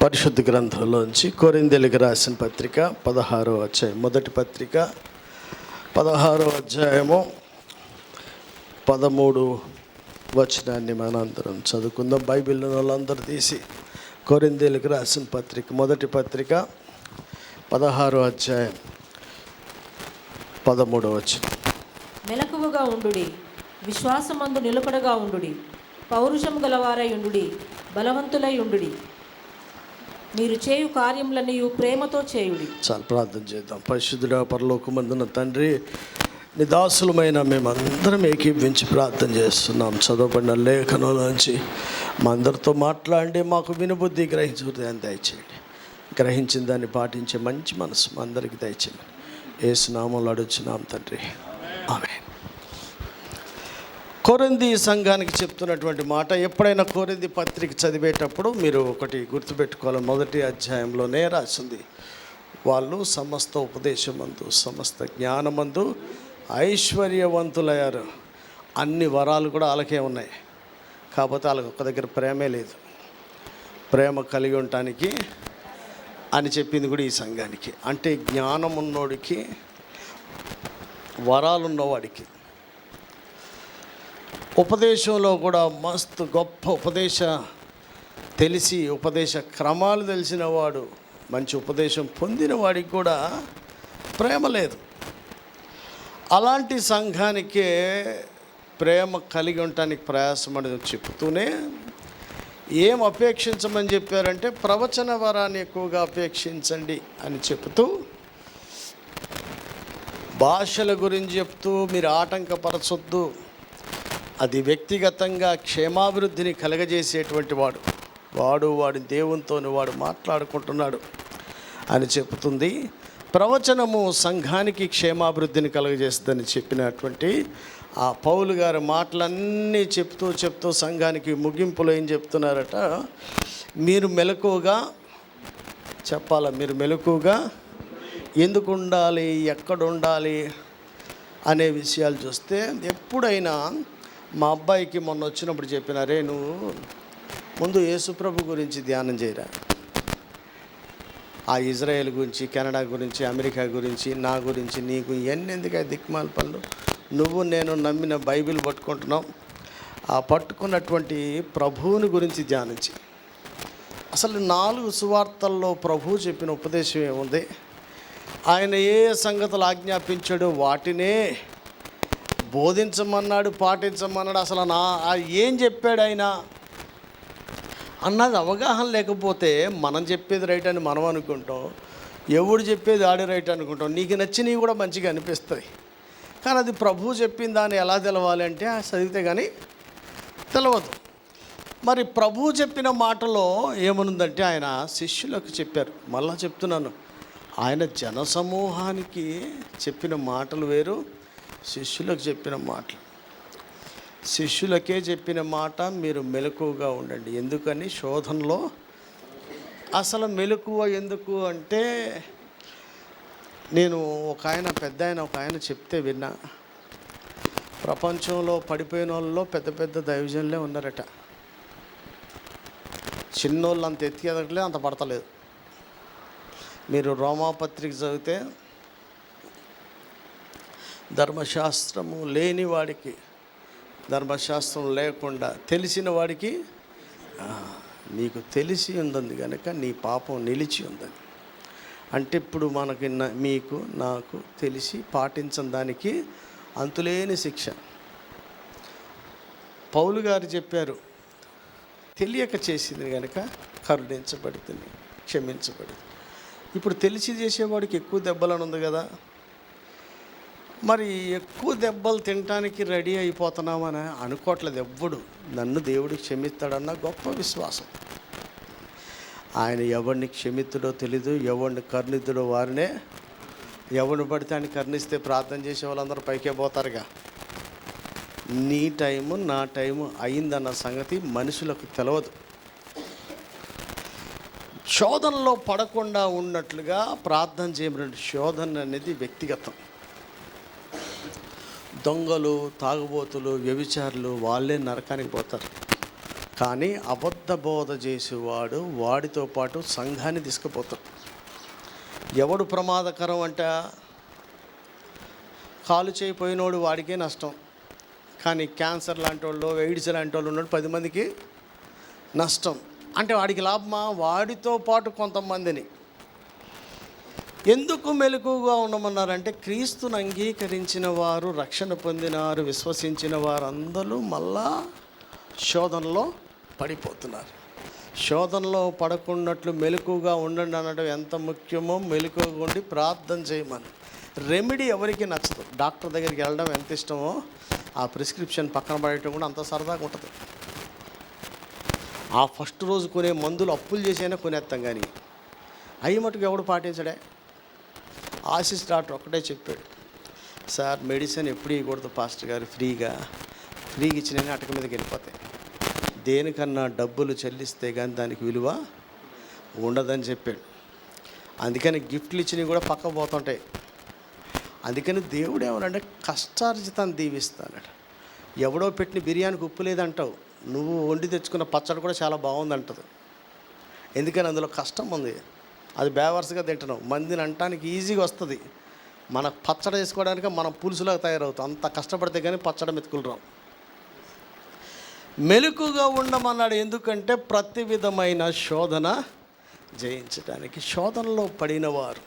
పరిశుద్ధ గ్రంథంలోంచి కొరింథీయులకు రాసిన పత్రిక 16వ అధ్యాయం, మొదటి పత్రిక 16వ అధ్యాయము 13 వచనాన్ని మనందరం చదువుకుందాం. బైబిల్ వాళ్ళందరూ తీసి కొరింథీయులకు రాసిన పత్రిక, మొదటి పత్రిక 16వ అధ్యాయం 13వ వచనం. మెలకువగా ఉండుడి, విశ్వాసమందు నిలకడగా ఉండుడి, పౌరుషము గలవారై ఉండుడి, బలవంతులై ఉండుడి, మీరు చేయు కార్యములన్నీ ప్రేమతో చేయుడి. చాలా ప్రార్థన చేద్దాం. పరిశుద్ధుడా, పరలోకమందున్న తండ్రి, నీ దాసులమైన మేమందరం ఏకీభవించి ప్రార్థన చేస్తున్నాం. చదవబడిన లేఖనంలోంచి మా అందరితో మాట్లాడి మాకు వినుబుద్ధి గ్రహించే హృదయాన్ని దయచేయండి. గ్రహించిన దాన్ని పాటించే మంచి మనసు మా అందరికీ దయచేయండి. యేసు నామములో అడుగుచున్నాం తండ్రి, ఆమేన్. కొరింథీ సంఘానికి చెప్తున్నటువంటి మాట, ఎప్పుడైనా కొరింథీ పత్రిక చదివేటప్పుడు మీరు ఒకటి గుర్తుపెట్టుకోవాలి. మొదటి అధ్యాయంలోనే రాసింది, వాళ్ళు సమస్త ఉపదేశమందు సమస్త జ్ఞానమందు ఐశ్వర్యవంతులయ్యారు. అన్ని వరాలు కూడా వాళ్ళకే ఉన్నాయి, కాకపోతే వాళ్ళకి ఒక్క దగ్గర ప్రేమే లేదు. ప్రేమ కలిగి ఉండటానికి అని చెప్పింది కూడా ఈ సంఘానికి. అంటే జ్ఞానం ఉన్నోడికి, వరాలు ఉన్నవాడికి, ఉపదేశంలో కూడా మస్తు గొప్ప ఉపదేశ క్రమాలు తెలిసిన వాడు, మంచి ఉపదేశం పొందిన వాడికి కూడా ప్రేమ లేదు. అలాంటి సంఘానికే ప్రేమ కలిగి ఉండటానికి ప్రయాసమని చెప్తూనే ఏం అపేక్షించమని చెప్పారంటే ప్రవచన వరాన్ని ఎక్కువగా అపేక్షించండి అని చెప్తూ, భాషల గురించి చెప్తూ మీరు ఆటంకపరచొద్దు, అది వ్యక్తిగతంగా క్షేమాభివృద్ధిని కలగజేసేటువంటి వాడి దేవునితో వాడు మాట్లాడుకుంటున్నాడు అని చెప్తుంది. ప్రవచనము సంఘానికి క్షేమాభివృద్ధిని కలగజేస్తుందని చెప్పినటువంటి ఆ పౌలు గారి మాటలన్నీ చెప్తూ సంఘానికి ముగింపులో ఏం చెప్తున్నారట, మీరు మెలకువగా చెప్పాలా, మీరు మెలకువగా ఎందుకు ఉండాలి, ఎక్కడ ఉండాలి అనే విషయాలు చూస్తే, ఎప్పుడైనా మా అబ్బాయికి మొన్న వచ్చినప్పుడు చెప్పినారే, నువ్వు ముందు యేసుప్రభు గురించి ధ్యానం చేయరా, ఆ ఇజ్రాయెల్ గురించి, కెనడా గురించి, అమెరికా గురించి, నా గురించి నీకు ఇవన్నీ ఎందుకు దిక్మాల పనులు, నువ్వు నేను నమ్మిన బైబిల్ పట్టుకుంటున్నావు, ఆ పట్టుకున్నటువంటి ప్రభువుని గురించి ధ్యానించి. అసలు 4 సువార్తల్లో ప్రభువు చెప్పిన ఉపదేశం ఏముంది, ఆయన ఏ సంగతులు ఆజ్ఞాపించాడో వాటినే బోధించమన్నాడు, పాటించమన్నాడు. అసలు ఏం చెప్పాడు ఆయన అన్నది అవగాహన లేకపోతే మనం చెప్పేది రైట్ అని మనం అనుకుంటాం, ఎవడు చెప్పేది ఆడి రైట్ అనుకుంటాం. నీకు నచ్చినవి కూడా మంచిగా అనిపిస్తాయి, కానీ అది ప్రభువు చెప్పిన దాన్ని ఎలా తెలవాలి అంటే చదివితే కానీ తెలవదు. మరి ప్రభువు చెప్పిన మాటలో ఏమనుందంటే, ఆయన శిష్యులకు చెప్పారు. మళ్ళా చెప్తున్నాను, ఆయన జనసమూహానికి చెప్పిన మాటలు వేరు, శిష్యులకు చెప్పిన మాటలు. శిష్యులకే చెప్పిన మాట, మీరు మెలకువగా ఉండండి. ఎందుకని, శోధనలో. అసలు మెలకువ ఎందుకు అంటే, నేను పెద్ద ఆయన చెప్తే విన్నా, ప్రపంచంలో పడిపోయిన వాళ్ళలో పెద్ద దైవజనులే ఉన్నారట. చిన్నోళ్ళు అంత ఎత్తి ఎదగట్లేదు, అంత పడతలేదు. మీరు రోమాపత్రిక చదివితే, ధర్మశాస్త్రము లేని వాడికి, ధర్మశాస్త్రం లేకుండా తెలిసిన వాడికి, నీకు తెలిసి ఉందండి కనుక నీ పాపం నిలిచి ఉందని. అంటే ఇప్పుడు మనకి మీకు నాకు తెలిసి పాటించని దానికి అంతులేని శిక్ష. పౌలు గారు చెప్పారు, తెలియక చేసింది కనుక కరుణించబడుతుంది, క్షమించబడుతుంది. ఇప్పుడు తెలిసి చేసేవాడికి ఎక్కువ దెబ్బలని ఉంది కదా, మరి ఎక్కువ దెబ్బలు తినటానికి రెడీ అయిపోతున్నామని అనుకోవట్లేదు ఎవ్వడు. నన్ను దేవుడికి క్షమిస్తాడన్న గొప్ప విశ్వాసం. ఆయన ఎవరిని క్షమితుడో తెలీదు, ఎవరిని కరుణితుడో వారినే. ఎవరిని పడితే ఆయన కరుణిస్తే ప్రార్థన చేసే వాళ్ళందరూ పైకే పోతారుగా. నీ టైము నా టైము అయిందన్న సంగతి మనుషులకు తెలవదు. శోధనలో పడకుండా ఉన్నట్లుగా ప్రార్థన చేయమని. శోధన అనేది వ్యక్తిగతం. దొంగలు, తాగుబోతులు, వ్యభిచారులు వాళ్ళే నరకానికి పోతారు. కానీ అబద్ధ బోధ చేసేవాడు వాడితో పాటు సంఘాన్ని తీసుకుపోతాడు. ఎవడు ప్రమాదకరం అంటే కాలు చేయిపోయినోడు వాడికే నష్టం, కానీ క్యాన్సర్ లాంటి వాళ్ళు, ఎయిడ్స్ లాంటి వాళ్ళు ఉన్నాడు 10 మందికి నష్టం. అంటే వాడికి లాభమా? వాడితో పాటు కొంతమందిని. ఎందుకు మెలకుగా ఉండమన్నారంటే క్రీస్తుని అంగీకరించిన వారు, రక్షణ పొందినారు, విశ్వసించిన వారందరూ మళ్ళా శోధనలో పడిపోతున్నారు. శోధనలో పడకున్నట్లు మెలకుగా ఉండండి అనడం ఎంత ముఖ్యమో మెలకుగా ఉండి ప్రార్థన చేయమని. రెమెడీ ఎవరికి నచ్చదు. డాక్టర్ దగ్గరికి వెళ్ళడం ఎంత ఇష్టమో ఆ ప్రిస్క్రిప్షన్ పక్కన పడేయటం కూడా అంత సరదాగా ఉంటుంది. ఆ ఫస్ట్ రోజు కొనే మందులు అప్పులు చేసైనా కొనేస్తాం, కానీ అవి మటుకు ఎవడు పాటించడే. ఆశీస్ డాక్టర్ ఒక్కటే చెప్పాడు, సార్ మెడిసిన్ ఎప్పుడు ఇవ్వకూడదు పాస్టర్ గారు, ఫ్రీగా ఇచ్చినవి అటక మీదకి వెళ్ళిపోతాయి. దేనికన్నా డబ్బులు చెల్లిస్తే కానీ దానికి విలువ ఉండదని చెప్పాడు. అందుకని గిఫ్ట్లు ఇచ్చినవి కూడా పక్క పోతుంటాయి. అందుకని దేవుడు ఏమనంటే కష్టార్జితాన్ని దీవిస్తానట. ఎవడో పెట్టిన బిర్యానీకి ఉప్పు లేదంటావు, నువ్వు వండి తెచ్చుకున్న పచ్చడి కూడా చాలా బాగుందంటది. ఎందుకని అందులో కష్టం ఉంది. అది బేవర్స్గా తింటున్నావు. మందిని అంటానికి ఈజీగా వస్తుంది, మన పచ్చడి వేసుకోవడానికి మనం పులుసులాగా తయారవుతాం. అంత కష్టపడితే కానీ పచ్చడి మెతుకులు రావు. మెలకుగా ఉండమన్నాడు. ఎందుకంటే ప్రతి విధమైన శోధన జయించడానికి. శోధనలో పడినవారు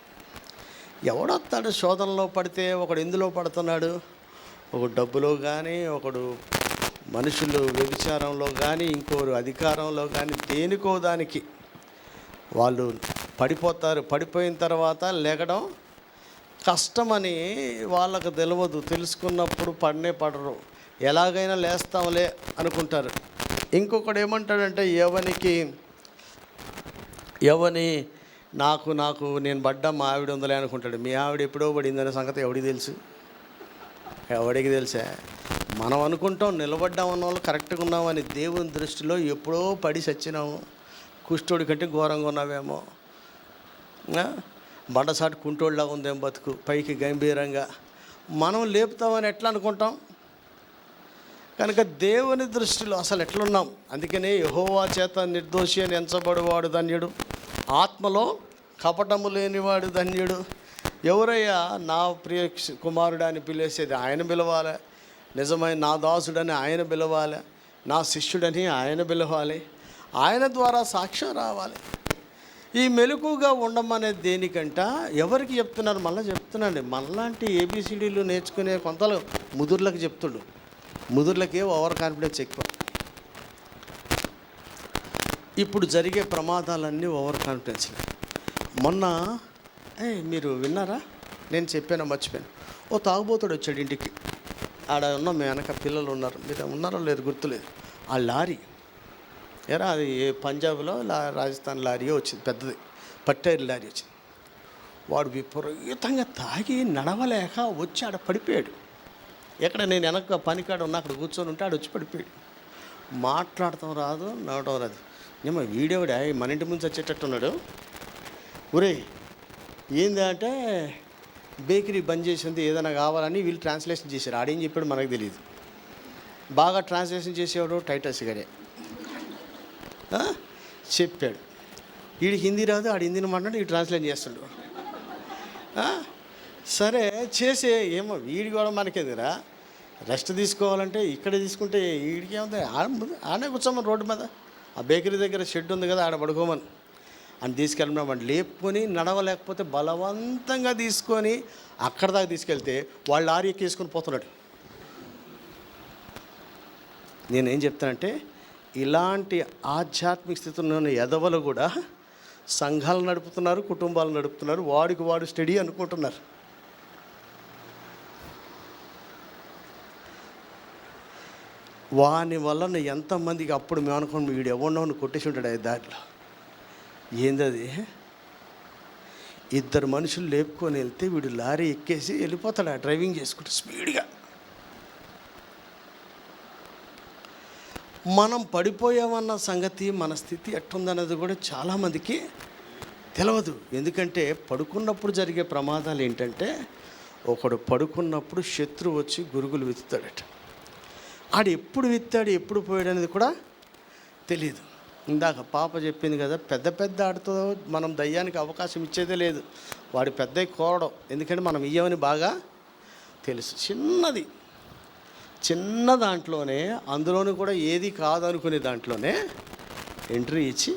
ఎవడొస్తాడు? శోధనలో పడితే ఒకడు ఎందులో పడుతున్నాడు? ఒకడు డబ్బులో కానీ, ఒకడు మనుషులు వ్యభిచారంలో కానీ, ఇంకోరు అధికారంలో కానీ, దేనికో దానికి వాళ్ళు పడిపోతారు. పడిపోయిన తర్వాత లెగడం కష్టమని వాళ్ళకు తెలియదు. తెలుసుకున్నప్పుడు పడరు, ఎలాగైనా లేస్తాంలే అనుకుంటారు. ఇంకొకడు ఏమంటాడంటే ఎవని నాకు నేను పడ్డా మా ఆవిడ ఉందలే అనుకుంటాడు. మీ ఆవిడ ఎప్పుడో పడిందనే సంగతి ఎవడికి తెలుసు? ఎవడికి తెలుసా? మనం అనుకుంటాం నిలబడ్డాం అన్న వాళ్ళు కరెక్ట్గా ఉన్నామని. దేవుని దృష్టిలో ఎప్పుడో పడి చచ్చినాము, కుష్ఠోడి కంటే ఘోరంగా ఉన్నావేమో, బండసాటి కుంటోళ్ళగా ఉందేమో బతుకు, పైకి గంభీరంగా మనం లేపుతామని ఎట్లా అనుకుంటాం? కనుక దేవుని దృష్టిలో అసలు ఎట్లున్నాం? అందుకనే యెహోవా చేత నిర్దోషి అని ఎంచబడివాడు ధన్యుడు, ఆత్మలో కపటము లేనివాడు ధన్యుడు. ఎవరయ్యా నా ప్రియ కుమారుడు అని పిలిచేది? ఆయన పిలవాలి. నిజమైన నా దాసుడని ఆయన పిలవాలి, నా శిష్యుడని ఆయన పిలవాలి, ఆయన ద్వారా సాక్ష్యం రావాలి. ఈ మెలకుగా ఉండమనేది దేనికంట? ఎవరికి చెప్తున్నారు? మళ్ళీ చెప్తున్నాండి, మనలాంటి ఏబిసిడీలు నేర్చుకునే కొంతలో ముదుర్లకు చెప్తుడు. ముదుర్లకే ఓవర్ కాన్ఫిడెన్స్ ఎక్కువ. ఇప్పుడు జరిగే ప్రమాదాలన్నీ ఓవర్ కాన్ఫిడెన్స్. మొన్న మీరు విన్నారా? నేను చెప్పాను, మర్చిపోయాను. ఓ తాగుబోతుడు వచ్చాడు ఇంటికి. ఆడ ఉన్న మీ వెనక పిల్లలు ఉన్నారు, మీరు ఉన్నారో లేదు గుర్తులేదు. ఆ లారీ అది పంజాబ్లో రాజస్థాన్ లారీ వచ్చింది, పెద్దది పట్టేరు లారీ వచ్చింది. వాడు విపరీతంగా తాగి నడవలేక వచ్చి ఆడ పడిపోయాడు. ఎక్కడ నేను వెనక పనికాడ ఉన్న అక్కడ కూర్చొని ఉంటే ఆడ వచ్చి పడిపోయాడు. మాట్లాడటం రాదు, నడవడం రాదు. ఏమో వీడేవాడా మన ఇంటి ముందు వచ్చేటట్టున్నాడు. ఒరే ఏంది అంటే బేకరీ బంద్ చేసింది, ఏదైనా కావాలని వీళ్ళు ట్రాన్స్లేషన్ చేశారు. ఆడేం చెప్పాడు మనకు తెలియదు. బాగా ట్రాన్స్లేషన్ చేసేవాడు టైటస్ గారే చెప్పాడు. వీడికి హిందీ రాదు, ఆడు హిందీని మాట్లాడి వీడు ట్రాన్స్లేట్ చేస్తాడు. సరే చేసే ఏమో వీడి కూడా మనకేదిరా, రెస్ట్ తీసుకోవాలంటే ఇక్కడ తీసుకుంటే వీడికి ఏముంది, ఆడే కూర్చోమని రోడ్డు మీద ఆ బేకరీ దగ్గర షెడ్ ఉంది కదా, ఆడ పడుకోమని అని తీసుకెళ్ళమని లేపుకొని నడవలేకపోతే బలవంతంగా తీసుకొని అక్కడ దాకా తీసుకెళ్తే వాళ్ళు లారీ ఎక్కేసుకొని పోతున్నాడు. నేనేం చెప్తానంటే ఇలాంటి ఆధ్యాత్మిక స్థితిలో ఉన్న ఎదవలు కూడా సంఘాలు నడుపుతున్నారు, కుటుంబాలు నడుపుతున్నారు, వాడికి వాడు స్టడీ అనుకుంటున్నారు. వాని వలన ఎంతమందికి అప్పుడు మేము అనుకోండి వీడు ఎవరినో కొట్టేసి ఉంటాడు ఆ దారిలో. ఏందది? 2 మనుషులు లేపుకొని వెళ్తే వీడు లారీ ఎక్కేసి వెళ్ళిపోతాడు ఆ డ్రైవింగ్ చేసుకుంటే స్పీడ్గా. మనం పడిపోయామన్న సంగతి, మన స్థితి ఎట్టుందన్నది కూడా చాలామందికి తెలియదు. ఎందుకంటే పడుకున్నప్పుడు జరిగే ప్రమాదాలు ఏంటంటే, ఒకడు పడుకున్నప్పుడు శత్రువు వచ్చి గురుగులు విత్తుతాడట. ఆడు ఎప్పుడు విత్తాడు, ఎప్పుడు పోయాడు అనేది కూడా తెలియదు. ఇందాక పాప చెప్పింది కదా, పెద్ద పెద్ద ఆడితో మనం దయ్యానికి అవకాశం ఇచ్చేదే లేదు. వాడి పెద్దవి కోరడం, ఎందుకంటే మనం ఇయ్యమని బాగా తెలుసు. చిన్న దాంట్లోనే, అందులోనూ కూడా ఏది కాదనుకునే దాంట్లోనే ఎంట్రీ ఇచ్చి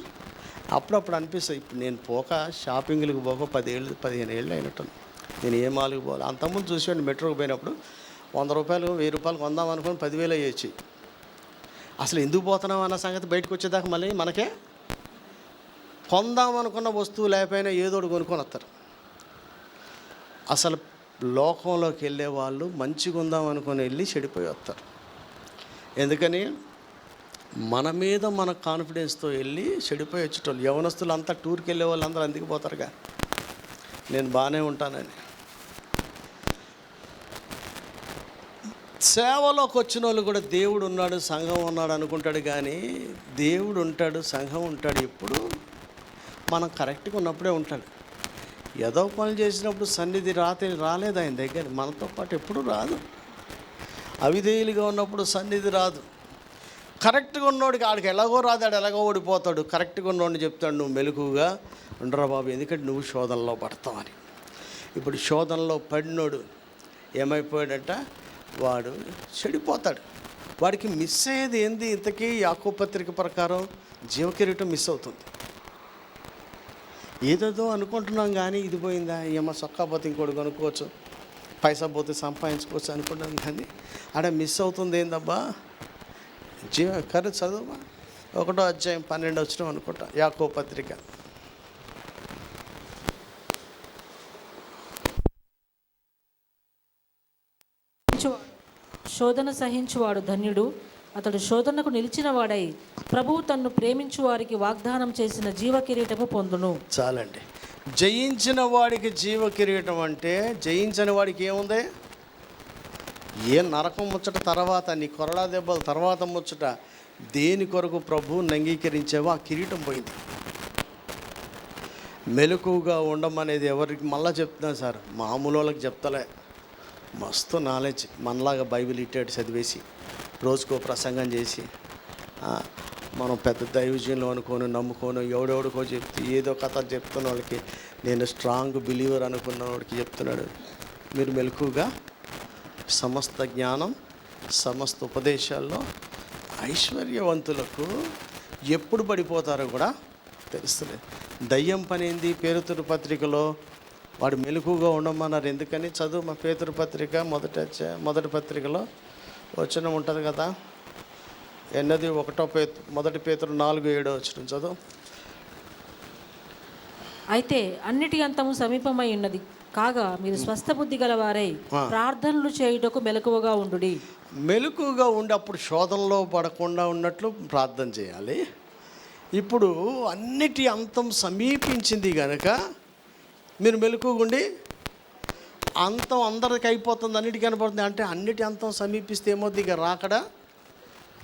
అప్పుడప్పుడు అనిపిస్తుంది, ఇప్పుడు నేను షాపింగ్లకు పోక 15 ఏళ్ళు అయినట్టు. నేను ఏ మాల్కి పోవాలి. అంతకుముందు చూసేవాడిని, మెట్రోకి పోయినప్పుడు 100 రూపాయలు 1000 రూపాయలు కొందాం అనుకుని 10,000 అయ్యొచ్చి. అసలు ఎందుకు పోతున్నాం అన్న సంగతి బయటకు వచ్చేదాకా మళ్ళీ మనకే కొందాం అనుకున్న వస్తువు లేకపోయినా ఏదోడు కొనుక్కొని వస్తారు. అసలు లోకంలోకి వెళ్ళే వాళ్ళు మంచిగా ఉందాం అనుకుని వెళ్ళి చెడిపోయి వస్తారు. ఎందుకని మన మీద మన కాన్ఫిడెన్స్తో వెళ్ళి చెడిపోయి వచ్చేటోళ్ళు. యవనస్తులు అంతా టూర్కి వెళ్ళే వాళ్ళు అందరూ అందుకు పోతారుగా, నేను బాగానే ఉంటానని. సేవలోకి వచ్చిన వాళ్ళు కూడా దేవుడు ఉన్నాడు, సంఘం ఉన్నాడు అనుకుంటాడు. కానీ దేవుడు ఉంటాడు, సంఘం ఉంటాడు ఎప్పుడు మనం కరెక్ట్గా ఉన్నప్పుడే ఉంటాడు. ఏదో పనులు చేసినప్పుడు సన్నిధి రాలేదు ఆయన దగ్గర, మనతో పాటు ఎప్పుడు రాదు. అవిధేయులుగా ఉన్నప్పుడు సన్నిధి రాదు. కరెక్ట్గా ఉన్నోడికి ఆడికి ఎలాగో రాదు, ఆడు ఎలాగో ఓడిపోతాడు. కరెక్ట్గా ఉన్నోడిని చెప్తాడు, నువ్వు మెలకుగా ఉండరా బాబు, ఎందుకంటే నువ్వు శోధనలో పడతావని. ఇప్పుడు శోధనలో పడినోడు ఏమైపోయాడంట, వాడు చెడిపోతాడు. వాడికి మిస్ అయ్యేది ఏంది? ఇంతకీ యాకోబు పత్రిక ప్రకారం జీవకిరీటం మిస్ అవుతుంది. ఏదేదో అనుకుంటున్నాం కానీ ఇది పోయిందా, ఏమో సొక్కా పోతే ఇంకోటి కొనుక్కోవచ్చు, పైసా పోతే సంపాదించుకోవచ్చు అనుకుంటాం. కానీ ఆడ మిస్ అవుతుంది ఏందబ్బా, చదువు 1వ అధ్యాయం 12 వచ్చిన అనుకుంటా యాకోబు పత్రిక. శోధన సహించువాడు ధన్యుడు, అతడు శోధనకు నిలిచిన వాడై ప్రభువు తన్ను ప్రేమించు వారికి వాగ్దానం చేసిన జీవ కిరీటము పొందును. చాలండి. జయించిన వాడికి జీవ కిరీటం అంటే, జయించని వాడికి ఏముంది? ఏ నరకం ముచ్చట తర్వాత, నీ కొరడా దెబ్బల తర్వాత ముచ్చట, దేని కొరకు ప్రభువుని అంగీకరించావో ఆ కిరీటం పోయింది. మెలకుగా ఉండమనేది ఎవరికి మళ్ళీ చెప్తున్నా సార్, మామూలు వాళ్ళకి చెప్తలే, మస్తు నాలెడ్జ్. మనలాగా బైబిల్ ఇట్టేటి చదివేసి రోజుకో ప్రసంగం చేసి మనం పెద్ద దైవజనులు అనుకోను నమ్ముకోను ఎవడెవడికో చెప్తే ఏదో కథ చెప్తున్న వాళ్ళకి, నేను స్ట్రాంగ్ బిలీవర్ అనుకున్న వాడికి చెప్తున్నాడు, మీరు మెలకుగా సమస్త జ్ఞానం సమస్త ఉపదేశాల్లో ఐశ్వర్యవంతులకు ఎప్పుడు పడిపోతారో కూడా తెలుస్తలేదు. దయ్యం పని ఏంది? పేతురు పత్రికలో వాడు మెలకుగా ఉండమన్నారు. ఎందుకని? చదువు మా పేతురు పత్రిక మొదటి పత్రికలో వచనం ఉంటుంది కదా, ఎన్నది 1 పేతురు 4:7 వచనం చదువు. అయితే అన్నిటి అంతము సమీపమై ఉన్నది కాగా మీరు స్వస్థ బుద్ధి గలవారై ప్రార్థనలు చేయుటకు మెలకువగా ఉండుడి. మెలకుగా ఉండి అప్పుడు శోధనలో పడకుండా ఉన్నట్లు ప్రార్థన చేయాలి. ఇప్పుడు అన్నిటి అంతం సమీపించింది కనుక మీరు మెలకుగా ఉండి, అంతం అందరికి అయిపోతుంది, అన్నిటికీ కనపడుతుంది అంటే అన్నిటి అంతం సమీపిస్తే ఏమవుతుంది? ఇక రాకడ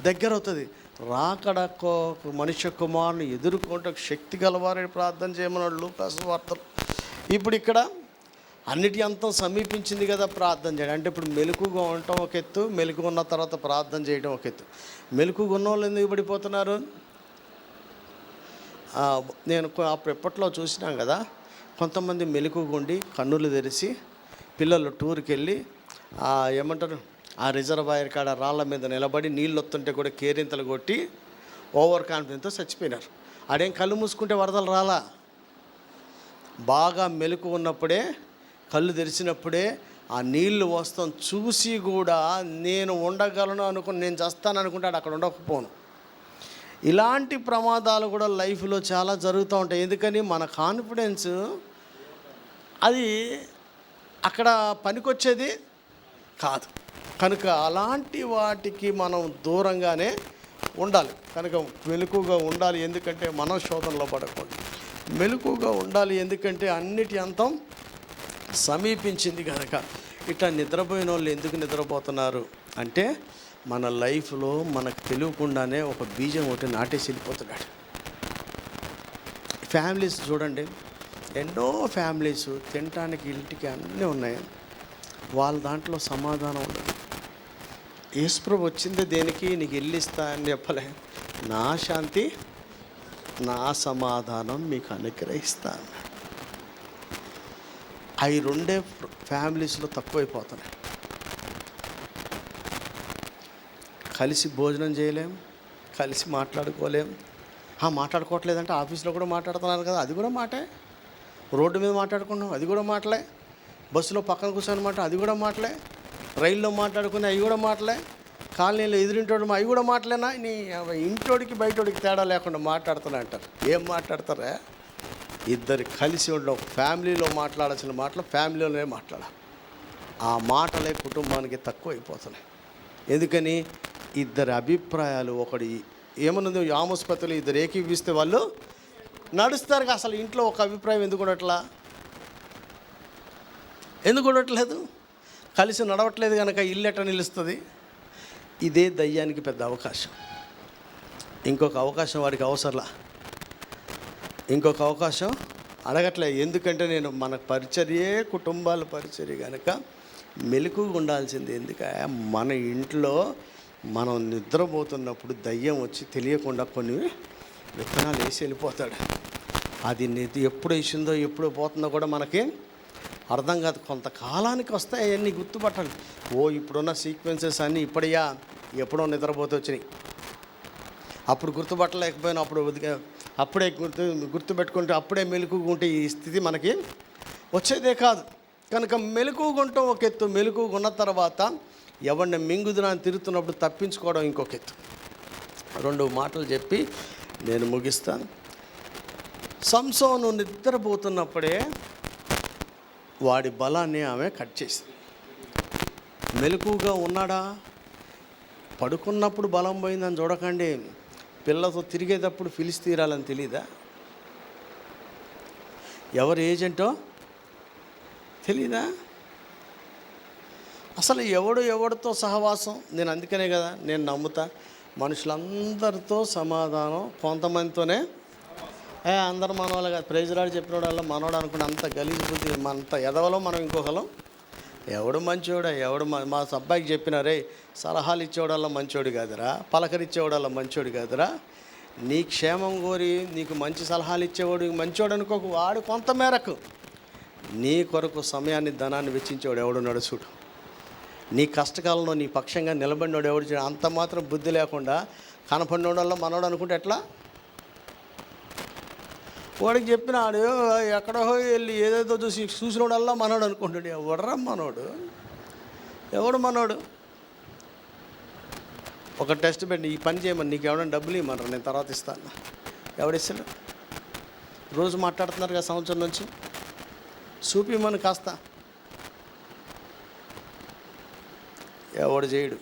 దగ్గర అవుతుంది. రాకడకు మనుష్య కుమారుని ఎదుర్కొంటే శక్తి గలవారని ప్రార్థన చేయమన్నాడు లూకాసు వార్తలు. ఇప్పుడు ఇక్కడ అన్నిటి అంతం సమీపించింది కదా, ప్రార్థన చేయడం అంటే ఇప్పుడు మెలకుగా ఉండటం ఒక ఎత్తు, మెలకుగా ఉన్న తర్వాత ప్రార్థన చేయడం ఒక ఎత్తు. మెలకుగా ఉన్న వాళ్ళు ఎందుకు పడిపోతున్నారు? నేను అప్పుడు ఎప్పట్లో చూసినాం కదా, కొంతమంది మెలకుగా ఉండి కన్నులు తెరిచి పిల్లలు టూర్కి వెళ్ళి ఏమంటారు ఆ రిజర్వాయర్ కాడ రాళ్ళ మీద నిలబడి నీళ్ళు వస్తుంటే కూడా కేరింతలు కొట్టి ఓవర్ కాన్ఫిడెన్స్తో చచ్చిపోయినారు. ఆడేం కళ్ళు మూసుకుంటే వరదలు రాలా, బాగా మెలకు ఉన్నప్పుడే కళ్ళు తెరిచినప్పుడే ఆ నీళ్లు వస్తాం చూసి కూడా నేను ఉండగలను అనుకుని నేను చేస్తాను అనుకుంటాడు, అక్కడ ఉండకపోను. ఇలాంటి ప్రమాదాలు కూడా లైఫ్లో చాలా జరుగుతూ ఉంటాయి. ఎందుకని? మన కాన్ఫిడెన్స్ అది అక్కడ పనికొచ్చేది కాదు కనుక అలాంటి వాటికి మనం దూరంగానే ఉండాలి. కనుక మెలకుగా ఉండాలి. ఎందుకంటే మనం శోధనలో పడకూడదు. మెలకుగా ఉండాలి ఎందుకంటే అన్నిటి అంతం సమీపించింది కనుక. ఇట్లా నిద్రపోయిన వాళ్ళు ఎందుకు నిద్రపోతున్నారు అంటే, మన లైఫ్లో మనకు తెలియకుండానే ఒక బీజం ఒకటి నాటేసి వెళ్ళిపోతున్నాడు. ఫ్యామిలీస్ చూడండి, ఎన్నో ఫ్యామిలీస్ తినటానికి ఇంటికి అన్నీ ఉన్నాయి, వాళ్ళ దాంట్లో సమాధానం ఉండదు. యేసుప్రభు వచ్చింది దేనికి? నీకు ఇల్లు ఇస్తా అని చెప్పలే, నా శాంతి నా సమాధానం మీకు అనుగ్రహిస్తాను. అవి రెండే ఫ్యామిలీస్లో తక్కువైపోతున్నాయి. కలిసి భోజనం చేయలేం, కలిసి మాట్లాడుకోలేం. మాట్లాడుకోవట్లేదంటే ఆఫీస్లో కూడా మాట్లాడుతున్నారు కదా, అది కూడా మాటే. రోడ్డు మీద మాట్లాడుకున్నాం, అది కూడా మాటలే. బస్సులో పక్కన కూర్చొని మాట, అది కూడా మాటలే. రైల్లో మాట్లాడుకుని అవి కూడా మాటలే. కాలనీలో ఎదురింటోడు అవి కూడా మాటలేనా? నీ ఇంటోడికి బయటోడికి తేడా లేకుండా మాట్లాడుతున్నా అంటారు. ఏం మాట్లాడతారా? ఇద్దరు కలిసి ఉండడం. ఫ్యామిలీలో మాట్లాడాల్సిన మాటలు ఫ్యామిలీలోనే మాట్లాడాలి. ఆ మాటలే కుటుంబానికి తక్కువ అయిపోతున్నాయి. ఎందుకని? ఇద్దరి అభిప్రాయాలు, ఒకటి ఏమన్నది ఆమోస్పత్రులు, ఇద్దరు ఏకీవిస్తే వాళ్ళు నడుస్తారు. అసలు ఇంట్లో ఒక అభిప్రాయం ఎందుకు ఉండట్లేదు? కలిసి నడవట్లేదు కనుక ఇల్లు ఎట్లా నిలుస్తుంది? ఇదే దయ్యానికి పెద్ద అవకాశం. ఇంకొక అవకాశం వాడికి అవసరంలా, ఇంకొక అవకాశం అడగట్లే. ఎందుకంటే నేను మన పరిచర్యే కుటుంబాల పరిచర్య కనుక మెలకుగా ఉండాల్సింది. ఎందుకంటే మన ఇంట్లో మనం నిద్రపోతున్నప్పుడు దయ్యం వచ్చి తెలియకుండా కొన్ని విత్తనాలు వేసి వెళ్ళిపోతాడు. అది ఎప్పుడు వేసిందో ఎప్పుడు పోతుందో కూడా మనకి అర్థం కాదు. కొంతకాలానికి వస్తాయి, అవన్నీ గుర్తుపట్టాలి. ఇప్పుడున్న సీక్వెన్సెస్ అన్నీ ఇప్పుడయ్యా, ఎప్పుడో నిద్రపోతూ వచ్చినాయి. అప్పుడు గుర్తుపట్టలేకపోయినా అప్పుడే గుర్తుపెట్టుకుంటే అప్పుడే మెలకుగా ఉంటే ఈ స్థితి మనకి వచ్చేదే కాదు. కనుక మెలకుగా ఉండటం ఒక ఎత్తు, మెలకుగా ఉన్న తర్వాత ఎవరిని మింగుదునని తిరుగుతున్నప్పుడు తప్పించుకోవడం ఇంకొక ఎత్తు. 2 మాటలు చెప్పి నేను ముగిస్తాను. సంసోను నిద్రపోతున్నప్పుడే వాడి బలాన్ని ఆమె కట్ చేసింది. మెలకుగా ఉన్నాడా? పడుకున్నప్పుడు బలం పోయిందని చూడకండి. పిల్లతో తిరిగేటప్పుడు ఫిలిస్తీరాలని తెలీదా? ఎవరు ఏజెంటో తెలీదా? అసలు ఎవడితో సహవాసం? నేను అందుకనే కదా నేను నమ్ముతా, మనుషులందరితో సమాధానం, కొంతమందితోనే. అందరు మనవాళ్ళు కాదు. ప్రైజ్రాడు చెప్పినోడల్లా మనోడు అనుకుంటే అంత గలీజు బుద్ధి, అంత ఎదవలో మనం ఇంకొకలం. ఎవడు మంచోడా? మా అబ్బాయికి చెప్పినారే, సలహాలు ఇచ్చేవాడల్లా మంచోడు కాదురా, పలకరిచ్చేవాడల్లా మంచోడు కాదురా. నీ క్షేమం కోరి నీకు మంచి సలహాలు ఇచ్చేవాడు మంచోడు అనుకోకు. వాడు కొంత మేరకు నీ కొరకు సమయాన్ని, ధనాన్ని వెచ్చించేవాడు ఎవడున్నాడు చూడు. నీ కష్టకాలంలో నీ పక్షంగా నిలబడినోడు ఎవడు చూడు. అంత మాత్రం బుద్ధి లేకుండా కనపడినోడల్లా మనోడు అనుకుంటే ఎట్లా? వాడికి చెప్పినాడు, ఎక్కడో వెళ్ళి ఏదేదో చూసినోడల్లా మనోడు అనుకుంటాడు. ఎవడరా మనోడు? ఎవడు మనోడు? ఒక టెస్ట్ పెట్టి ఈ పని చేయమని, నీకు ఎవడన్నా డబ్బులు ఇవ్వమన్నారు, నేను తర్వాత ఇస్తాను. ఎవడిస్తాడు? రోజు మాట్లాడుతున్నారు కదా సంవత్సరం నుంచి, చూపిమని కాస్త. ఎవడు చేయడు.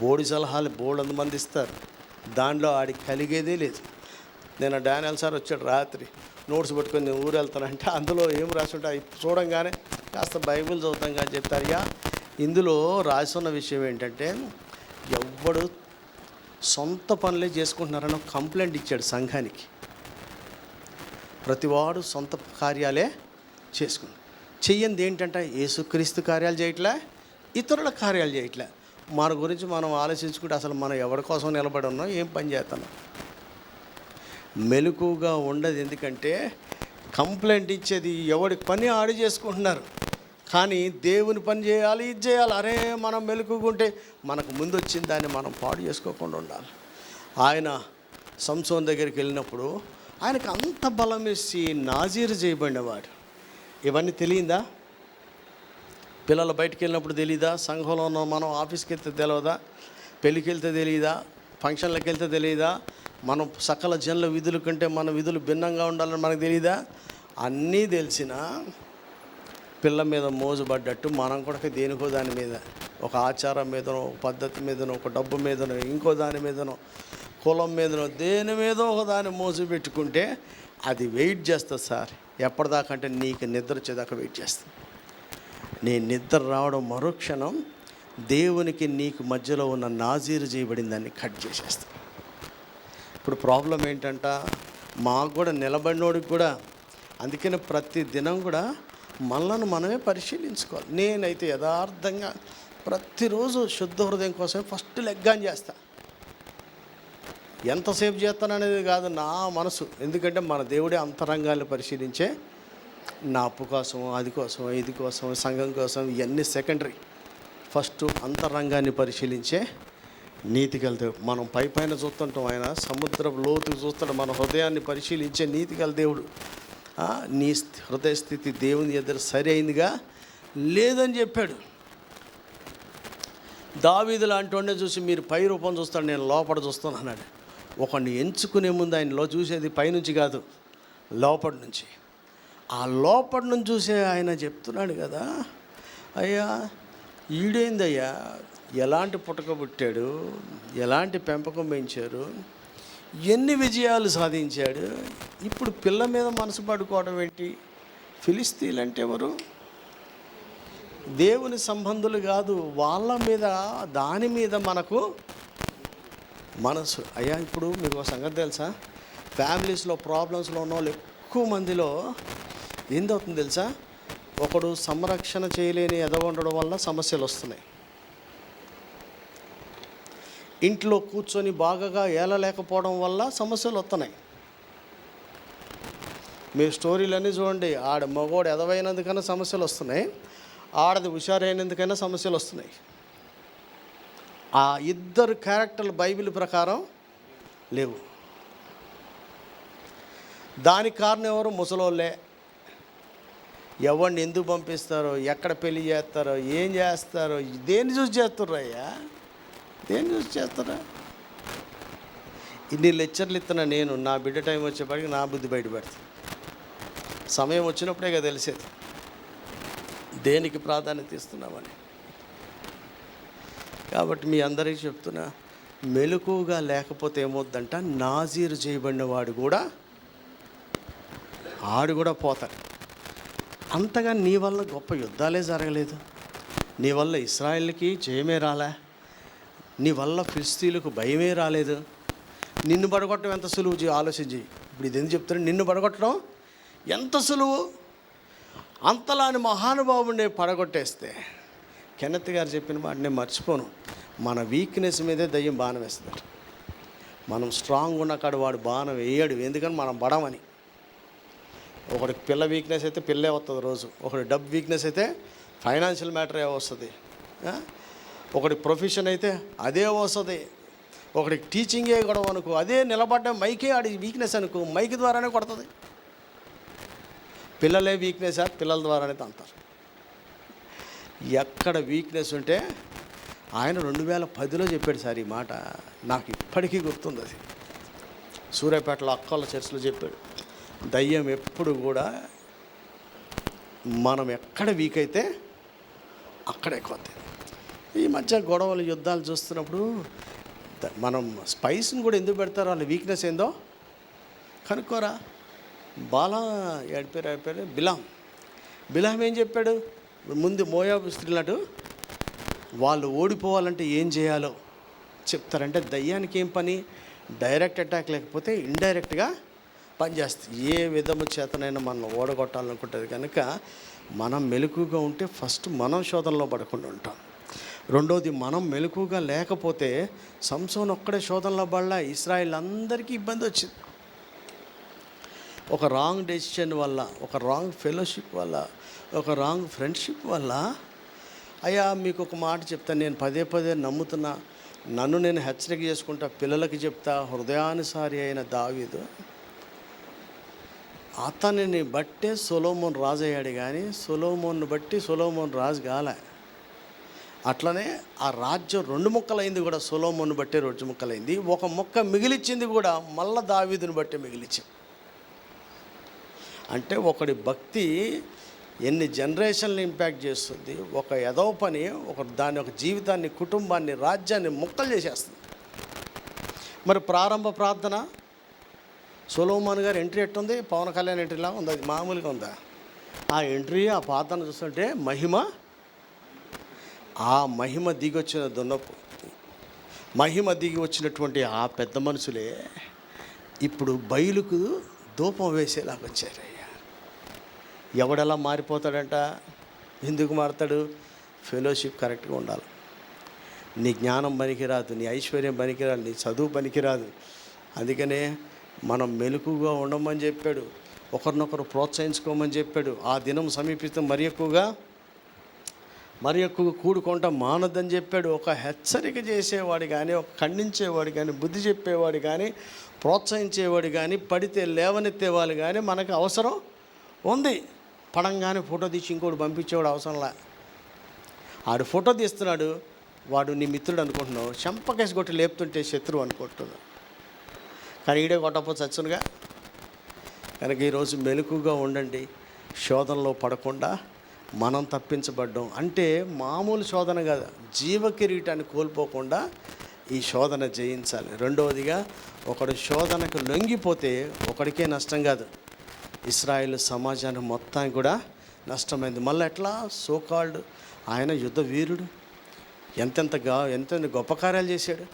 బోడి సలహాలు బోర్డు మంది ఇస్తారు, దానిలో ఆడికి కలిగేదే లేదు. నేను డానియల్ సార్ వచ్చాడు రాత్రి, నోట్స్ పట్టుకొని నేను ఊరు వెళ్తానంటే అందులో ఏం రాసి ఉంటే చూడంగానే కాస్త బైబిల్ చదువుతాం కానీ చెప్తారు. ఇందులో రాసున్న విషయం ఏంటంటే, ఎవ్వడు సొంత పనులే చేసుకుంటున్నారని ఒక కంప్లైంట్ ఇచ్చాడు సంఘానికి. ప్రతివాడు సొంత కార్యాలే చేసుకున్నాడు. చెయ్యంది ఏంటంటే యేసుక్రీస్తు కార్యాలు చేయట్లే, ఇతరుల కార్యాలు చేయట్లే. మన గురించి మనం ఆలోచించుకుంటే అసలు మనం ఎవరి కోసం నిలబడి ఉన్నాం, ఏం పని చేస్తున్నాం? మెలకుగా ఉండదు. ఎందుకంటే కంప్లైంట్ ఇచ్చేది ఎవడి పని ఆడి చేసుకుంటున్నారు. కానీ దేవుని పని చేయాలి, ఇది చేయాలి. అరే మనం మెలకుగా ఉంటే మనకు ముందు వచ్చిన దాన్ని మనం పాడు చేసుకోకుండా ఉండాలి. ఆయన సంసోన్ దగ్గరికి వెళ్ళినప్పుడు ఆయనకు అంత బలం వేసి నాజీరు చేయబడినవాడు. ఇవన్నీ తెలియదా? పిల్లలు బయటికి వెళ్ళినప్పుడు తెలీదా? సంఘంలో ఉన్న మనం ఆఫీస్కి వెళ్తే తెలియదా? పెళ్ళికి వెళ్తే తెలియదా? ఫంక్షన్లకు వెళ్తే తెలియదా? మనం సకల జనుల విధుల కంటే మన విధులు భిన్నంగా ఉండాలని మనకు తెలియదా? అన్నీ తెలిసిన పిల్ల మీద మోజుపడ్డట్టు మనం కూడా దేనికో దాని మీద, ఒక ఆచారం మీదనో, ఒక పద్ధతి మీదనో, ఒక డబ్బు మీదనో, ఇంకో దాని మీదనో, కులం మీదనో, దేని మీదో ఒక దాన్ని మోజు పెట్టుకుంటే అది వెయిట్ చేస్తుంది సార్. ఎప్పటిదాకా అంటే నీకు నిద్ర వచ్చేదాకా వెయిట్ చేస్తుంది. నీ నిద్ర రావడం మరుక్షణం దేవునికి నీకు మధ్యలో ఉన్న నాజీరు చేయబడిన దాన్ని కట్ చేసేస్తాం. ఇప్పుడు ప్రాబ్లం ఏంటంట, మాకు కూడా నిలబడినోడికి కూడా. అందుకని ప్రతి దినం కూడా మనలను మనమే పరిశీలించుకోవాలి. నేనైతే యథార్థంగా ప్రతిరోజు శుద్ధ హృదయం కోసం ఫస్ట్ లెగ్గాన్ చేస్తా. ఎంతసేపు చేస్తాననేది కాదు నా మనసు. ఎందుకంటే మన దేవుడే అంతరంగాన్ని పరిశీలించే, నా అప్పు కోసం, అది కోసం, ఇది కోసం, సంఘం కోసం, ఇవన్నీ సెకండరీ. ఫస్ట్ అంతరంగాన్ని పరిశీలించే నీతిగల దేవుడు. మనం పైన చూస్తుంటాం, ఆయన సముద్రపు లోతుకు చూస్తాడు. మన హృదయాన్ని పరిశీలించే నీతిగల దేవుడు. నీ హృదయ స్థితి దేవుని ఎదురు సరి అయిందిగా లేదని చెప్పాడు. దావీదు లాంటి వాడిని చూసి మీరు పై రూపం చూస్తాడు, నేను లోపల చూస్తాను అన్నాడు. ఒకడిని ఎంచుకునే ముందు ఆయనలో చూసేది పైనుంచి కాదు, లోపటి నుంచి. ఆ లోపటి నుంచి చూసే ఆయన చెప్తున్నాడు కదా, అయ్యా ఈడేందయ్యా, ఎలాంటి పుట్టక పుట్టాడు, ఎలాంటి పెంపకం పెంచారు, ఎన్ని విజయాలు సాధించాడు, ఇప్పుడు పిల్ల మీద మనసు పడుకోవడం ఏంటి? ఫిలిస్తీన్లు అంటే ఎవరు? దేవుని సంబంధులు కాదు, వాళ్ళ మీద, దాని మీద మనకు మనసు. అయ్యా ఇప్పుడు మీకు ఒక సంగతి తెలుసా, ఫ్యామిలీస్లో ప్రాబ్లమ్స్లో ఉన్న వాళ్ళు ఎక్కువ మందిలో ఏందవుతుంది తెలుసా, ఒకడు సంరక్షణ చేయలేని ఎదవ ఉండడం వల్ల సమస్యలు వస్తున్నాయి. ఇంట్లో కూర్చొని బాగా ఏలలేకపోవడం వల్ల సమస్యలు వస్తున్నాయి. మీ స్టోరీలన్నీ చూడండి, ఆడ మగోడు ఎదవైనందుకైనా సమస్యలు వస్తున్నాయి, ఆడది హుషారైనందుకైనా సమస్యలు వస్తున్నాయి. ఆ ఇద్దరు క్యారెక్టర్లు బైబిల్ ప్రకారం లేవు. దానికి కారణం ఎవరు? ముసలోళ్ళే. ఎవరిని ఎందుకు పంపిస్తారో, ఎక్కడ పెళ్లి చేస్తారో, ఏం చేస్తారో, దేన్ని చూసి చేస్తున్నారయ్యా, దేన్ని చూసి చేస్తారా? ఇన్ని లెక్చర్లు ఇస్తున్నా నేను, నా బిడ్డ టైం వచ్చేప్పటికి నా బుద్ధి బయటపెడతాను. సమయం వచ్చినప్పుడే కదా తెలిసేది దేనికి ప్రాధాన్యత ఇస్తున్నామని. కాబట్టి మీ అందరికీ చెప్తున్నా, మెలకుగా లేకపోతే ఏమవుద్దంట, నాజీరు చేయబడిన వాడు కూడా పోతాడు. అంతగా నీ వల్ల గొప్ప యుద్ధాలే జరగలేదు, నీ వల్ల ఇశ్రాయేలుకి జయమే రాలే, నీ వల్ల ఫిలిస్తీన్లకు భయమే రాలేదు. నిన్ను పడగొట్టడం ఎంత సులువు ఆలోచించి. ఇప్పుడు ఇది ఎందుకు చెప్తాను, నిన్ను పడగొట్టడం ఎంత సులువు. అంతలాని మహానుభావుడిని పడగొట్టేస్తే, కెనెత్ గారు చెప్పిన మాట నేను మర్చిపోను, మన వీక్నెస్ మీదే దయ్యం బాణం వేస్తాడు. మనం స్ట్రాంగ్ ఉన్న కాడ వాడు బాణం వేయడు, ఎందుకని మనం పడమని. ఒకడికి పిల్ల వీక్నెస్ అయితే పిల్లే వస్తుంది రోజు, ఒకటి డబ్బు వీక్నెస్ అయితే ఫైనాన్షియల్ మ్యాటరే వస్తుంది, ఒకటి ప్రొఫెషన్ అయితే అదే వస్తుంది, ఒకటికి టీచింగే గొడవ అనుకో, అదే నిలబడ్డ మైకే ఆడి వీక్నెస్ అనుకో, మైక్ ద్వారానే కొడుతుంది. పిల్లలే వీక్నెస్, పిల్లల ద్వారానే తంతారు. ఎక్కడ వీక్నెస్ ఉంటే, ఆయన 2010లో చెప్పాడు సార్ ఈ మాట, నాకు ఇప్పటికీ గుర్తుంది. అది సూర్యాపేటలో అక్కల చర్చిలో చెప్పాడు, దయ్యం ఎప్పుడు కూడా మనం ఎక్కడ వీక్ అయితే అక్కడ ఎక్కువ. ఈ మధ్య గొడవలు యుద్ధాలు చూస్తున్నప్పుడు మనం స్పైస్ని కూడా ఎందుకు పెడతారో, వాళ్ళ వీక్నెస్ ఏందో కనుక్కోరా. బాలా ఏడిపోయారు బిలాం ఏం చెప్పాడు, ముందు మోయాబు స్త్రీలటు వాళ్ళు ఓడిపోవాలంటే ఏం చేయాలో చెప్తారంటే, దయ్యానికి ఏం పని, డైరెక్ట్ అటాక్ లేకపోతే ఇండైరెక్ట్గా పనిచేస్తుంది. ఏ విధము చేతనైనా మనం ఓడగొట్టాలనుకుంటుంది. కనుక మనం మెలకుగా ఉంటే ఫస్ట్ మనం శోధనలో పడకుండా ఉంటాం. రెండోది, మనం మెలకుగా లేకపోతే సంసోను ఒక్కడే శోధనలో పడలా, ఇశ్రాయేల్ అందరికీ ఇబ్బంది వచ్చింది. ఒక రాంగ్ డెసిషన్ వల్ల, ఒక రాంగ్ ఫెలోషిప్ వల్ల, ఒక రాంగ్ ఫ్రెండ్షిప్ వల్ల. అయ్యా మీకు ఒక మాట చెప్తాను, నేను పదే నమ్ముతున్నా, నన్ను నేను హెచ్చరిక చేసుకుంటా, పిల్లలకి చెప్తా. హృదయానుసారి అయిన దావీదు అతనిని బట్టే సొలొమోన్ రాజు అయ్యాడు, కానీ సొలొమోన్ను బట్టి సొలొమోన్ రాజు కాలే. అట్లనే ఆ రాజ్యం 2 ముక్కలైంది కూడా, సొలొమోన్ను బట్టే 2 ముక్కలైంది. ఒక ముక్క మిగిలిచ్చింది కూడా మళ్ళా దావీదుని బట్టే మిగిలిచ్చింది. అంటే ఒకడి భక్తి ఎన్ని జనరేషన్లు ఇంపాక్ట్ చేస్తుంది. ఒక ఎదవ పని దాని ఒక జీవితాన్ని, కుటుంబాన్ని, రాజ్యాన్ని ముక్కలు చేసేస్తుంది. మరి ప్రారంభ ప్రార్థన సొలొమోన్ గారు ఎంట్రీ ఎట్టుంది, పవన్ కళ్యాణ్ ఎంట్రీలా ఉంది, అది మామూలుగా ఉందా? ఆ ఎంట్రీ, ఆ ప్రార్థన చూస్తుంటే మహిమ దిగొచ్చిన దున్నపు మహిమ దిగి వచ్చినటువంటి ఆ పెద్ద మనుషులే ఇప్పుడు బయలుకు ధూపం వేసేలాగా వచ్చారయ్యా. ఎవడెలా మారిపోతాడంట? ఎందుకు మారుతాడు? ఫెలోషిప్ కరెక్ట్గా ఉండాలి. నీ జ్ఞానం పనికిరాదు, నీ ఐశ్వర్యం పనికిరాదు, నీ చదువు పనికిరాదు, అందుకనే మనం మెలకుగా ఉండమని చెప్పాడు, ఒకరినొకరు ప్రోత్సహించుకోమని చెప్పాడు. ఆ దినం సమీపిస్తే మరి ఎక్కువగా కూడుకుంటా మానద్దని చెప్పాడు. ఒక హెచ్చరిక చేసేవాడు కానీ, ఒక ఖండించేవాడు కానీ, బుద్ధి చెప్పేవాడు కానీ, ప్రోత్సహించేవాడు కానీ, పడితే లేవనెత్తేవాళ్ళు కానీ మనకు అవసరం ఉంది. పడంగానే ఫోటో తీసి ఇంకోటి పంపించేవాడు అవసరంలా. ఆడు ఫోటో తీస్తున్నాడు, వాడు నీ మిత్రుడు అనుకుంటున్నావు, చెంపకేసి కొట్టి లేపుతుంటే శత్రువు అనుకుంటున్నావు. కానీ ఈడే కొట్టకపోతే చచ్చునుగా. కనుక ఈరోజు మెలకుగా ఉండండి, శోధనలో పడకుండా మనం తప్పించబడ్డాం. అంటే మామూలు శోధన కాదు, జీవ కిరీటాన్ని కోల్పోకుండా ఈ శోధన జయించాలి. రెండవదిగా, ఒకడు శోధనకు లొంగిపోతే ఒకడికే నష్టం కాదు, ఇశ్రాయేల్ సమాజానికి మొత్తానికి కూడా నష్టమైంది. మళ్ళీ ఎట్లా సోకాల్డ్ ఆయన యుద్ధ వీరుడు, ఎంతెంత గొప్ప కార్యాలు చేశాడు.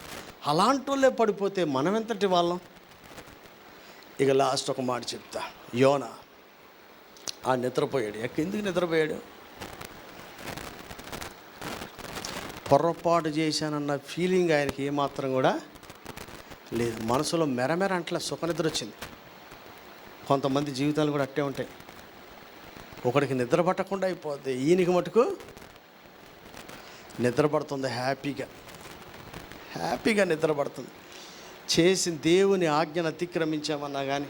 అలాంటి వాళ్ళే పడిపోతే మనం ఎంతటి వాళ్ళం. ఇక లాస్ట్ ఒక మాట చెప్తా. యోనా నిద్రపోయాడు. ఎందుకు నిద్రపోయాడు? పొరపాటు చేశానన్న ఫీలింగ్ ఆయనకి ఏమాత్రం కూడా లేదు. మనసులో మెరమెర అంట్ల సుఖనిద్ర వచ్చింది. కొంతమంది జీవితాలు కూడా అట్టే ఉంటాయి. ఒకడికి నిద్ర పట్టకుండా అయిపోద్ది, ఈయనకి మటుకు నిద్ర పడుతుంది. హ్యాపీగా నిద్ర పడుతుంది. చేసి దేవుని ఆజ్ఞను అతిక్రమించామన్నా కానీ,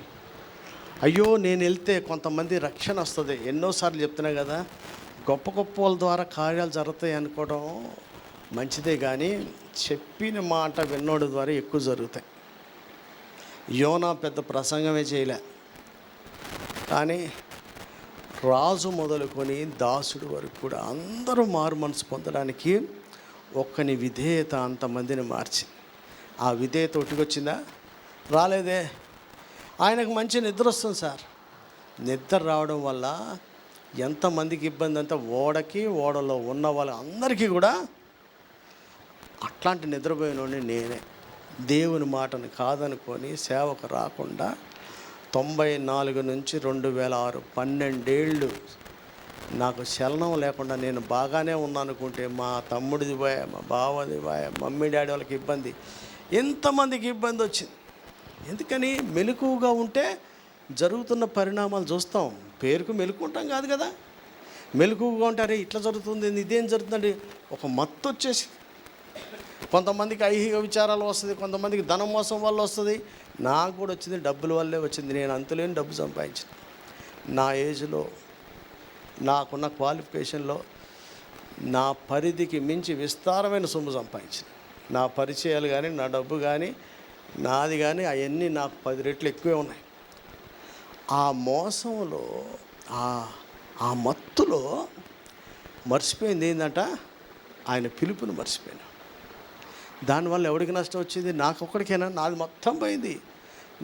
అయ్యో నేను వెళ్తే కొంతమంది రక్షణ వస్తుంది. ఎన్నోసార్లు చెప్తున్నా కదా, గొప్ప వాళ్ళ ద్వారా కార్యాలు జరుగుతాయి అనుకోవడం మంచిదే, కానీ చెప్పిన మాట విన్నోడి ద్వారా ఎక్కువ జరుగుతాయి. యోనా పెద్ద ప్రసంగమే చేయలే, కానీ రాజు మొదలుకొని దాసుడు వరకు కూడా అందరూ మారు మనసు పొందడానికి ఒక్కని విధేయత అంతమందిని మార్చి. ఆ విధేయత ఒట్టుకొచ్చిందా? రాలేదే. ఆయనకు మంచి నిద్ర వస్తుంది సార్. నిద్ర రావడం వల్ల ఎంతమందికి ఇబ్బంది అంటే ఓడలో ఉన్న వాళ్ళందరికీ కూడా. అట్లాంటి నిద్రపోయినోడిని నేనే. దేవుని మాటను కాదనుకొని సేవకు రాకుండా 94 నుంచి 2006 12 ఏళ్ళు నాకు చలనం లేకుండా నేను బాగానే ఉన్నానుకుంటే మా తమ్ముడిది పోయా, మా బావది పోయా, మమ్మీ డాడీ వాళ్ళకి ఇబ్బంది, ఎంతమందికి ఇబ్బంది వచ్చింది. ఎందుకని? మెలకువగా ఉంటే జరుగుతున్న పరిణామాలు చూస్తాం. పేరుకు మెలుకుంటాం కాదు కదా. మెలకువగా ఉంటారే ఇట్లా జరుగుతుంది, ఇదేం జరుగుతుందండి, ఒక మత్తు వచ్చేసి. కొంతమందికి ఐహిక విచారాలు వస్తుంది, కొంతమందికి ధనం మోసం వల్ల వస్తుంది. నాకు కూడా వచ్చింది, డబ్బుల వల్లే వచ్చింది. నేను అంతులేని డబ్బు సంపాదించిన నా ఏజ్లో, నాకున్న క్వాలిఫికేషన్లో నా పరిధికి మించి విస్తారమైన సొమ్ము సంపాదించిన. నా పరిచయాలు కానీ, నా డబ్బు కానీ, నాది కానీ అవన్నీ నాకు 10 రెట్లు ఎక్కువే ఉన్నాయి. ఆ మోసంలో, ఆ మత్తులో మర్చిపోయింది ఏంటంట, ఆయన పిలుపుని మర్చిపోయాను. దానివల్ల ఎవరికి నష్టం వచ్చింది? నాకు ఒక్కడికైనా? నాది మొత్తం పోయింది.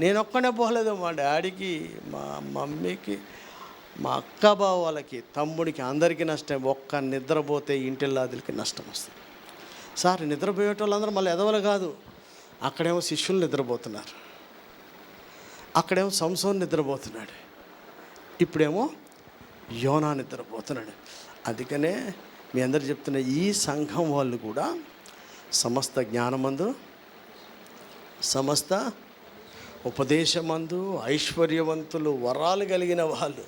నేను ఒక్కడే పోలేదు, మా డాడీకి, మా మమ్మీకి, మా అక్క బావ వాళ్ళకి, తమ్ముడికి, అందరికీ నష్టం. ఒక్క నిద్రపోతే ఇంటిల్లాదులకి నష్టం వస్తుంది. సార్ నిద్రపోయేటోళ్ళందరూ మళ్ళీ ఎదవలు కాదు. అక్కడేమో శిష్యులు నిద్రపోతున్నారు, అక్కడేమో సంసోన్ నిద్రపోతున్నాడు, ఇప్పుడేమో యోనా నిద్రపోతున్నాడు. అందుకనే మీ అందరు చెప్తున్న ఈ సంఘం వాళ్ళు కూడా సమస్త జ్ఞానమందు, సమస్త ఉపదేశమందు ఐశ్వర్యవంతులు, వరాలు కలిగిన వాళ్ళు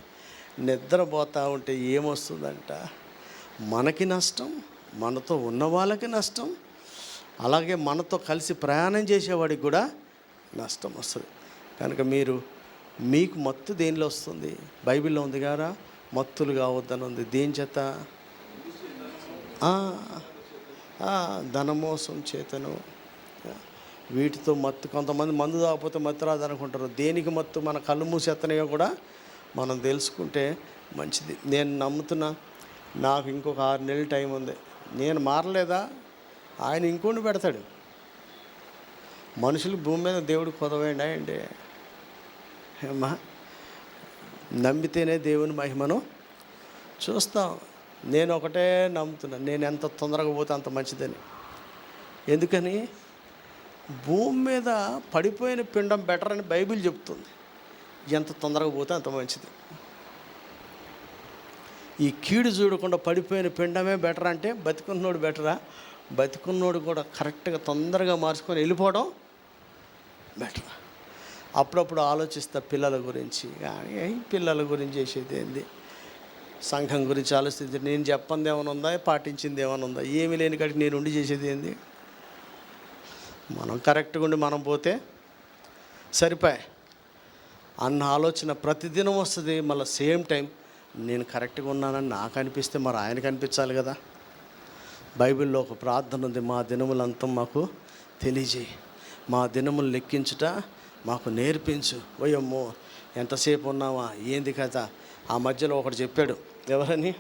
నిద్రపోతూ ఉంటే ఏమొస్తుందంట? మనకి నష్టం, మనతో ఉన్న వాళ్ళకి నష్టం, అలాగే మనతో కలిసి ప్రయాణం చేసేవాడికి కూడా నష్టం వస్తుంది. కనుక మీకు మత్తు దేనిలో వస్తుంది? బైబిల్లో ఉంది కదా, మత్తులు కావద్దని ఉంది. దేని చేత? ధనమోసం చేతను, వీటితో మత్తు. కొంతమంది మందు తాగకపోతే మత్తు రాదనుకుంటారు. దేనికి మత్తు? మన కళ్ళు మూసేత్తనయో కూడా మనం తెలుసుకుంటే మంచిది. నేను నమ్ముతున్నా, నాకు ఇంకొక 6 నెలలు టైం ఉంది. నేను మారలేదా, ఆయన ఇంకోటి పెడతాడు. మనుషులు భూమి మీద దేవుడు కొదవేయండి అండి. ఏమ్మా, నమ్మితేనే దేవుని మహిమను చూస్తాం. నేను ఒకటే నమ్ముతున్నాను, నేను ఎంత తొందరగా పోతే అంత మంచిదని. ఎందుకని? భూమి మీద పడిపోయిన పిండం బెటర్ అని బైబిల్ చెప్తుంది. ఎంత తొందరగా పోతే అంత మంచిది. ఈ కీడు చూడకుండా పడిపోయిన పిండమే బెటర్ అంటే బతికున్నోడు బెటరా? బతికున్నోడు కూడా కరెక్ట్గా తొందరగా మార్చుకొని వెళ్ళిపోవడం బెటరా? అప్పుడప్పుడు ఆలోచిస్తా పిల్లల గురించి, కానీ పిల్లల గురించి చేసేది ఏంది, సంఘం గురించి ఆలోచిస్తే నేను చెప్పంది ఏమైనా ఉందా, పాటించింది ఏమైనా ఉందా, ఏమీ లేని కాడికి నేను ఉండి చేసేది ఏంది. మనం కరెక్ట్గా ఉండి మనం పోతే సరిపోయి అన్న ఆలోచన ప్రతిదినం వస్తుంది. మళ్ళీ సేమ్ టైం నేను కరెక్ట్గా ఉన్నానని నాకు అనిపిస్తే మరి ఆయనకు అనిపించాలి కదా. బైబిల్లో ఒక ప్రార్థన ఉంది, మా దినములంతా మాకు తెలియజేయి, మా దినములు లెక్కించుట మాకు నేర్పించు. ఓయమ్మో ఎంతసేపు ఉన్నావా ఏంది కదా. ఆ మధ్యలో ఒకటి చెప్పాడు, ఎవరని,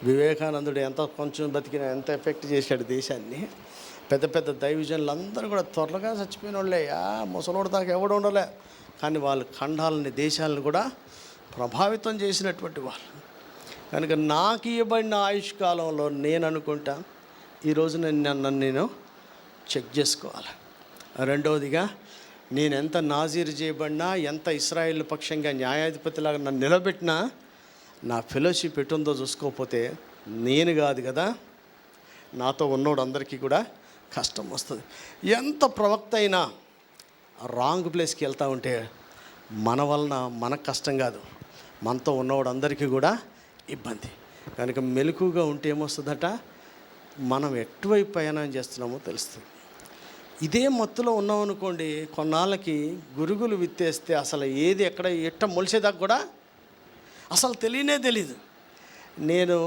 వివేకానందుడు ఎంత కొంచెం బతికిన ఎంత ఎఫెక్ట్ చేశాడు దేశాన్ని. పెద్ద పెద్ద దైవజనులు అందరూ కూడా త్వరగా చచ్చిపోయిన వాళ్ళే, ముసలోడు దాకా ఎవడు ఉండలే, కానీ వాళ్ళు ఖండాలని దేశాలను కూడా ప్రభావితం చేసినటువంటి వాళ్ళు. కనుక నాకు ఇవ్వబడిన ఆయుష్ కాలంలో నేను అనుకుంటా ఈరోజు నన్ను నేను చెక్ చేసుకోవాలి. రెండవదిగా నేను ఎంత నాజీరు చేయబడినా, ఎంత ఇశ్రాయేలు పక్షంగా న్యాయాధిపతిలాగా నన్ను నిలబెట్టినా, నా ఫెలోషిప్ ఎటుందో చూసుకోకపోతే నేను కాదు కదా, నాతో ఉన్నోడు అందరికీ కూడా కష్టం వస్తుంది. ఎంత ప్రవక్త అయినా రాంగ్ ప్లేస్కి వెళ్తూ ఉంటే మన వలన మనకు కష్టం కాదు, మనతో ఉన్నవాడు అందరికీ కూడా ఇబ్బంది. కనుక మెలకుగా ఉంటే ఏమొస్తుందట, మనం ఎటువైపు ప్రయాణం చేస్తున్నామో తెలుస్తుంది. ఇదే మత్తులో ఉన్నామనుకోండి, కొన్నాళ్ళకి గురుగులు విత్తేస్తే అసలు ఏది ఎక్కడ ఎట్ట మొలిసేదాకా కూడా అసలు తెలీదు. నేను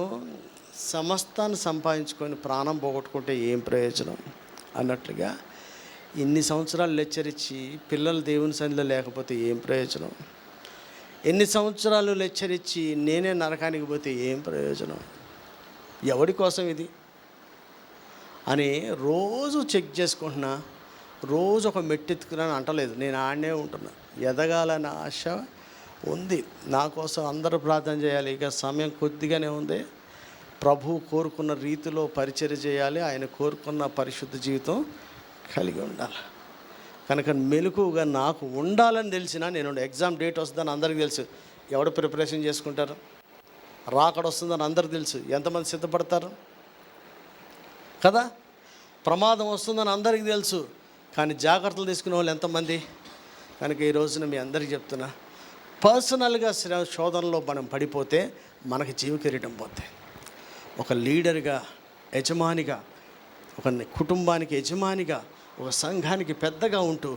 సమస్తాన్ని సంపాదించుకొని ప్రాణం పోగొట్టుకుంటే ఏం ప్రయోజనం అన్నట్లుగా ఇన్ని సంవత్సరాలు లెచ్చరిచ్చి పిల్లలు దేవుని సన్నిధిలో లేకపోతే ఏం ప్రయోజనం, ఎన్ని సంవత్సరాలు లెచ్చరిచ్చి నేనే నరకానికి పోతే ఏం ప్రయోజనం, ఎవడి కోసం ఇది అని రోజు చెక్ చేసుకుంటున్నా. రోజు ఒక మెట్టెత్తుకున్నాను అంటలేదు, నేను ఆడనే ఉంటున్నా. ఎదగాలని ఆశ ఉంది, నా కోసం అందరూ ప్రార్థన చేయాలి. ఇక సమయం కొద్దిగానే ఉంది. ప్రభువు కోరుకున్న రీతిలో పరిచర్య చేయాలి, ఆయన కోరుకున్న పరిశుద్ధ జీవితం కలిగి ఉండాలి. కనుక మెలకుగా నాకు ఉండాలని తెలిసినా నేను ఎగ్జామ్ డేట్ వస్తుందని అందరికీ తెలుసు, ఎవడు ప్రిపరేషన్ చేసుకుంటారు, రాకడ వస్తుందని అందరికీ తెలుసు, ఎంతమంది సిద్ధపడతారు కదా. ప్రమాదం వస్తుందని అందరికీ తెలుసు, కానీ జాగ్రత్తలు తీసుకునే వాళ్ళు ఎంతమంది. కనుక ఈ రోజున మీ అందరికీ చెప్తున్నా, పర్సనల్గా శోధనలో మనం పడిపోతే మనకి జీవ కిరీటం పోతాయి. ఒక లీడర్గా, యజమానిగా, ఒక కుటుంబానికి యజమానిగా, ఒక సంఘానికి పెద్దగా ఉంటూ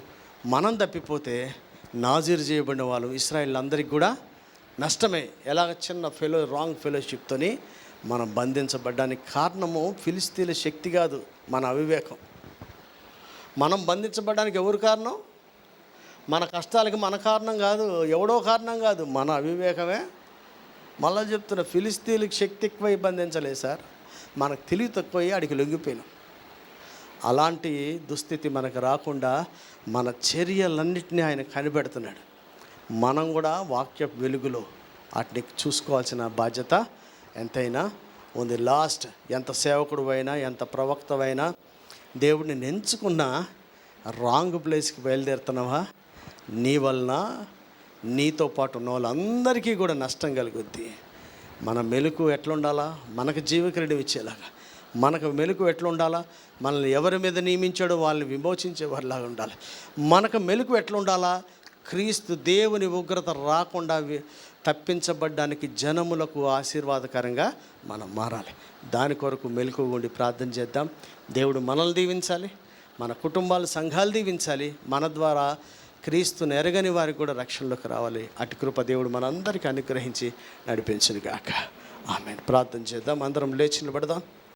మనం తప్పిపోతే నాజీరు చేయబడిన వాళ్ళు ఇశ్రాయేలు అందరికీ కూడా నష్టమే. ఎలాగ చిన్న రాంగ్ ఫెలోషిప్తోని మనం బంధించబడ్డానికి కారణము ఫిలిస్తీన్ల శక్తి కాదు, మన అవివేకం. మనం బంధించబడ్డానికి ఎవరు కారణం? మన కష్టాలకి మన కారణం కాదు, ఎవడో కారణం కాదు, మన అవివేకమే. మళ్ళీ చెప్తున్న, ఫిలిస్తీన్లకు శక్తి ఎక్కువై బంధించలేదు సార్, మనకు తెలివి తక్కువయ్యి అడిగి లొంగిపోయినాం. అలాంటి దుస్థితి మనకు రాకుండా మన చర్యలన్నింటినీ ఆయన కనిపెడుతున్నాడు. మనం కూడా వాక్య వెలుగులో వాటిని చూసుకోవాల్సిన బాధ్యత ఎంతైనా ఉంది. లాస్ట్, ఎంత సేవకుడు అయినా, ఎంత ప్రవక్తవైనా, దేవుడిని ఎంచుకున్నా రాంగ్ ప్లేస్కి బయలుదేరుతున్నావా, నీ వలన నీతో పాటు ఉన్న వాళ్ళందరికీ కూడా నష్టం కలుగుద్ది. మన మెలకు ఎట్లా ఉండాలా, మనకు జీవక్రీడం ఇచ్చేలాగా మనకు మెలకు ఎట్లా ఉండాలా, మనల్ని ఎవరి మీద నియమించాడో వాళ్ళని విమోచించేవారిలాగా ఉండాలి. మనకు మెలకు ఎట్లా ఉండాలా, క్రీస్తు దేవుని ఉగ్రత రాకుండా తప్పించబడ్డానికి జనములకు ఆశీర్వాదకరంగా మనం మారాలి. దాని కొరకు మెలకుగా ఉండి ప్రార్థన చేద్దాం. దేవుడు మనల్ని దీవించాలి, మన కుటుంబాలు, సంఘాలు దీవించాలి. మన ద్వారా క్రీస్తుని ఎరగని వారికి కూడా రక్షణలోకి రావాలి. అటు కృప దేవుడు మనందరికీ అనుగ్రహించి నడిపించును గాక. ఆమేన్. ప్రార్థన చేద్దాం, అందరం లేచి నిలబడదాం.